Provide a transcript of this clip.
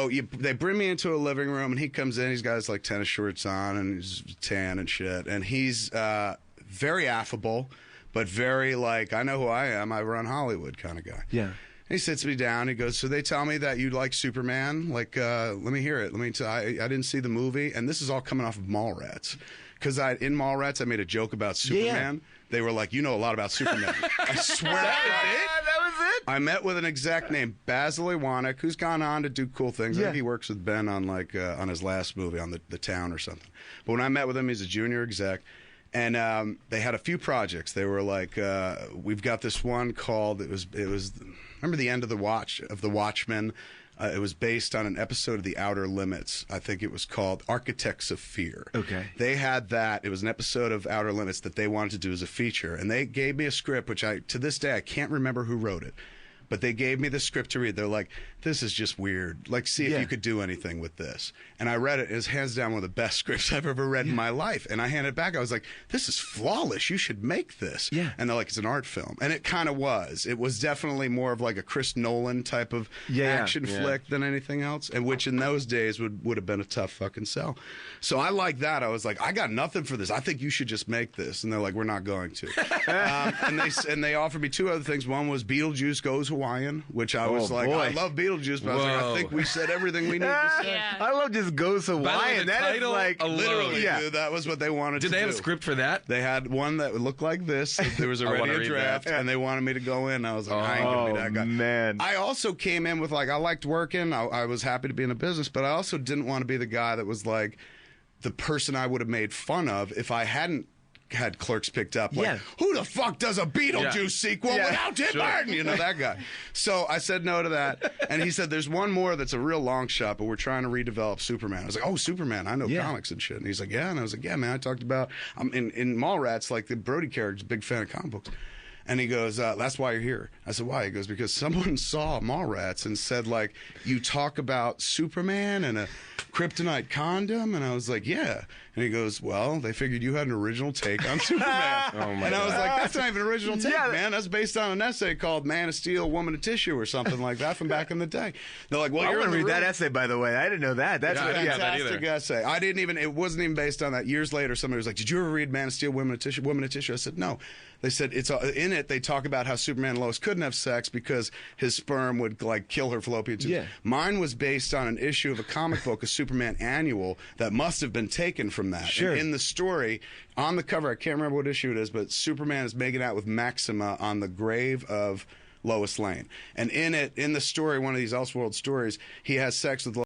So they bring me into a living room, and he comes in. He's got his like tennis shorts on, and he's tan and shit. And he's very affable, but very like, I know who I am. I run Hollywood kind of guy. Yeah. He sits me down. He goes, so they tell me that you like Superman. Like, let me hear it. I didn't see the movie, and this is all coming off of Mallrats. Because in Mallrats, I made a joke about Superman. Yeah. They were like, you know a lot about Superman. I swear to God. That was it? I met with an exec named Basil Iwanek, who's gone on to do cool things. I think he works with Ben on on his last movie, on the Town or something. But when I met with him, he's a junior exec. And they had a few projects. They were like, we've got this one called, it was remember the end of the Watchmen? It was based on an episode of The Outer Limits. I think it was called Architects of Fear. Okay. They had that. It was an episode of Outer Limits that they wanted to do as a feature. And they gave me a script, which to this day, I can't remember who wrote it. But they gave me the script to read. They're like, this is just weird. Like, see if you could do anything with this. And I read it. It was hands down one of the best scripts I've ever read in my life. And I handed it back. I was like, this is flawless. You should make this. Yeah. And they're like, it's an art film. And it kind of was. It was definitely more of like a Chris Nolan type of action flick than anything else. And which in those days would have been a tough fucking sell. So I like that. I was like, I got nothing for this. I think you should just make this. And they're like, we're not going to. And they offered me two other things. One was Beetlejuice Goes Hawaiian, which I was like, I love Beetlejuice, but I was like, I think we said everything we need to say. Yeah. I love Just Goes Hawaiian. That is like literally, dude, that was what they wanted to do. Did they have a script for that? They had one that would look like this. There was already a draft, and they wanted me to go in. I was like, I ain't gonna be that guy. Man. I also came in with like, I liked working. I was happy to be in a business, but I also didn't want to be the guy that was like the person I would have made fun of if I hadn't had Clerks picked up. Like, who the fuck does a Beetlejuice sequel without Tim Burton? You know, that guy. So I said no to that. And he said, there's one more that's a real long shot, but we're trying to redevelop Superman. I was like, oh, Superman. I know comics and shit. And he's like, yeah. And I was like, yeah, man, I talked about, in Mallrats, like the Brody character's a big fan of comic books. And he goes, that's why you're here. I said, why? He goes, because someone saw Mallrats and said, like, you talk about Superman and a kryptonite condom? And I was like, yeah. And he goes, well, they figured you had an original take on Superman. And I was like, that's not even an original take, man. That's based on an essay called Man of Steel, Woman of Tissue or something like that from back in the day. They're like, well, I you're want to read room. that essay, by the way. I didn't know that. That's a fantastic essay. I didn't even, it wasn't even based on that. Years later, somebody was like, did you ever read Man of Steel, Woman of Tissue? I said, no. They said, it's in it, they talk about how Superman and Lois couldn't have sex because his sperm would like kill her fallopian tubes. Yeah. Mine was based on an issue of a comic book, a Superman annual, that must have been taken from that. Sure. And in the story, on the cover, I can't remember what issue it is, but Superman is making out with Maxima on the grave of Lois Lane. And in the story, one of these Elseworld stories, he has sex with